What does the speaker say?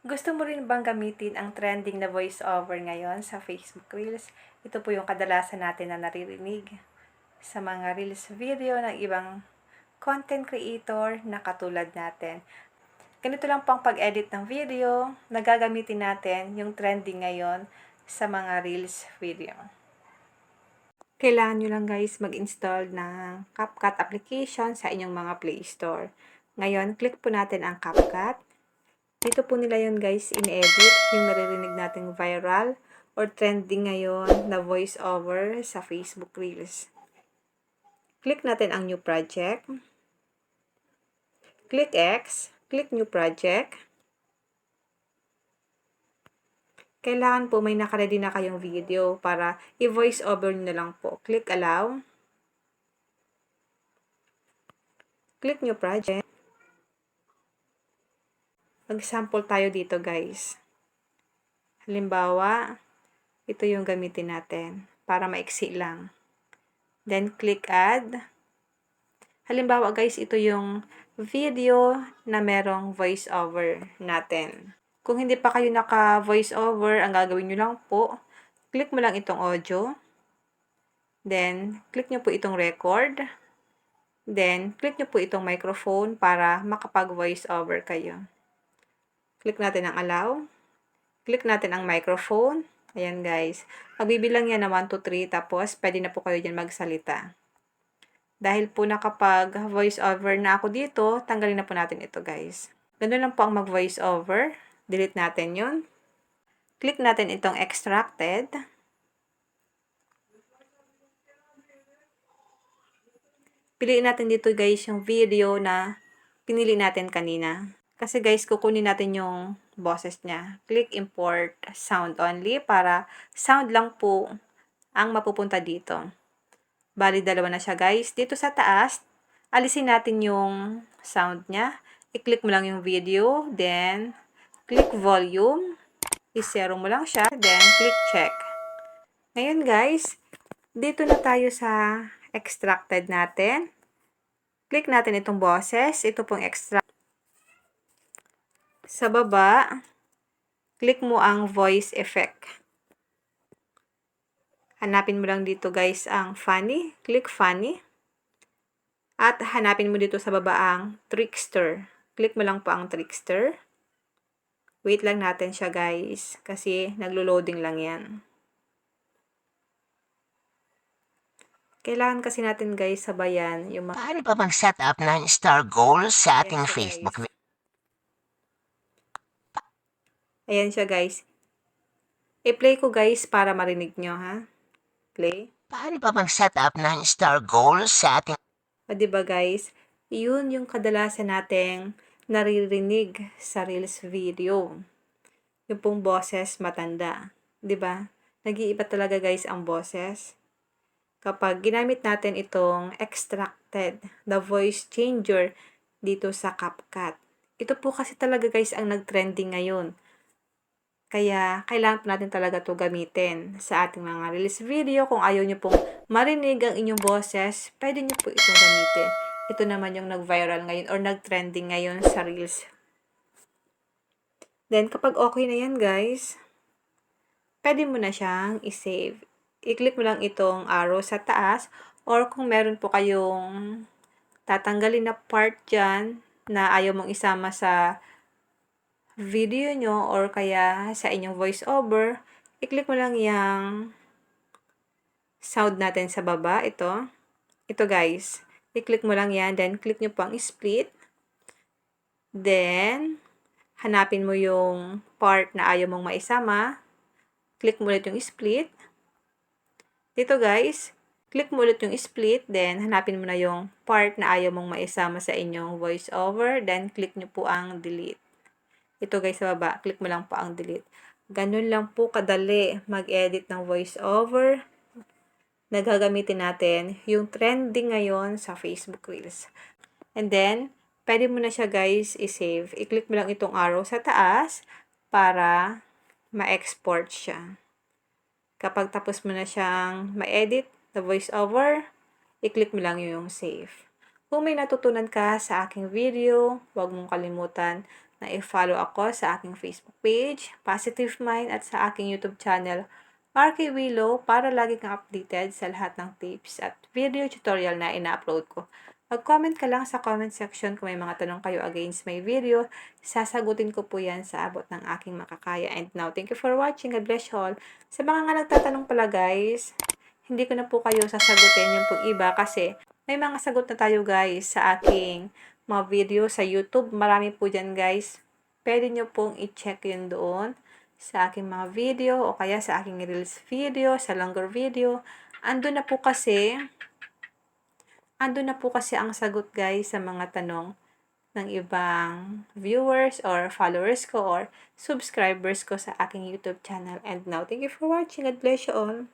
Gusto mo rin bang gamitin ang trending na voice-over ngayon sa Facebook Reels? Ito po yung kadalasan natin na naririnig sa mga Reels video ng ibang content creator na katulad natin. Ganito lang po ang pag-edit ng video na gagamitin natin yung trending ngayon sa mga Reels video. Kailangan nyo lang guys mag-install ng CapCut application sa inyong mga Play Store. Ngayon, click po natin ang CapCut. Dito po nila yun guys, in-edit yung naririnig nating viral or trending ngayon na voice over sa Facebook Reels. Click natin ang new project. Click X, click new project. Kailangan po may nakaredy na kayong video para i-voice over nyo na lang po. Click allow. Click new project. Mag-sample tayo dito guys. Halimbawa, ito yung gamitin natin para maiksi lang. Then, click add. Halimbawa guys, ito yung video na merong voice over natin. Kung hindi pa kayo naka-voice over, ang gagawin nyo lang po, click mo lang itong audio. Then, click nyo po itong record. Then, click nyo po itong microphone para makapag-voice over kayo. Click natin ang allow. Click natin ang microphone. Ayan guys. Magbibilang yan na 1, 2, 3. Tapos, pwede na po kayo dyan magsalita. Dahil po nakapag voice over na ako dito, tanggalin na po natin ito guys. Ganun lang po ang mag voice over. Delete natin yun. Click natin itong extracted. Piliin natin dito guys yung video na pinili natin kanina. Kasi guys, kukunin natin yung boses niya. Click import sound only para sound lang po ang mapupunta dito. Bali, dalawa na siya guys. Dito sa taas, alisin natin yung sound niya. I-click mo lang yung video. Then, click volume. I-zero mo lang siya. Then, click check. Ngayon guys, dito na tayo sa extracted natin. Click natin itong boses. Ito pong extract. Sa baba, click mo ang voice effect. Hanapin mo lang dito guys ang funny. Click funny. At hanapin mo dito sa baba ang trickster. Click mo lang po ang trickster. Wait lang natin siya guys. Kasi naglo-loading lang yan. Kailangan kasi natin guys sabayan yung mga... Paano pa mag-set up ng star goals sa ating Ayan siya, Facebook? guys. Ayan siya guys. I-play ko guys para marinig nyo ha. Play. Paano pa mag-set up ng star goals sa ating... O diba guys, yun yung kadalasan nating naririnig sa Reels video. Yung pong boses matanda. Diba? Nag-iiba talaga guys ang boses. Kapag ginamit natin itong extracted, the voice changer dito sa CapCut. Ito po kasi talaga guys ang nag-trending ngayon. Kaya, kailangan po natin talaga ito gamitin sa ating mga Reels video. Kung ayaw nyo pong marinig ang inyong boses, pwede nyo po itong gamitin. Ito naman yung nag-viral ngayon or nag-trending ngayon sa Reels. Then, kapag okay na yan guys, pwede mo na siyang i-save. I-click mo lang itong arrow sa taas or kung meron po kayong tatanggalin na part dyan na ayaw mong isama sa video nyo or kaya sa inyong voice over, i-click mo lang yung sound natin sa baba. Ito guys. I-click mo lang yan. Then, click nyo po ang split. Then, hanapin mo yung part na ayaw mong maisama. Click mo ulit yung split. Dito guys, click mo ulit yung split. Then, hanapin mo na yung part na ayaw mong maisama sa inyong voice over. Then, click nyo po ang delete. Ito guys sa baba, click mo lang po ang delete. Ganun lang po kadali mag-edit ng voice over. Nagagamitin natin yung trending ngayon sa Facebook Reels. And then, pwede mo na siya guys i-save. I-click mo lang itong arrow sa taas para ma-export siya. Kapag tapos mo na siyang ma-edit the voice over, i-click mo lang yung save. Kung may natutunan ka sa aking video, huwag mong kalimutan na i-follow ako sa aking Facebook page, Positive Mind, at sa aking YouTube channel, RK Willow, para lagi kang updated sa lahat ng tips at video tutorial na ina-upload ko. Mag-comment ka lang sa comment section kung may mga tanong kayo against my video. Sasagutin ko po yan sa abot ng aking makakaya. And now, thank you for watching. God bless you all. Sa mga nga nagtatanong pala guys, hindi ko na po kayo sasagutin yung pong iba kasi may mga sagot na tayo guys sa aking mga video sa YouTube. Marami po dyan guys. Pwede nyo pong i-check yun doon sa aking mga video o kaya sa aking Reels video, sa longer video. Andun na po kasi ang sagot guys sa mga tanong ng ibang viewers or followers ko or subscribers ko sa aking YouTube channel. And now, thank you for watching. God bless you all.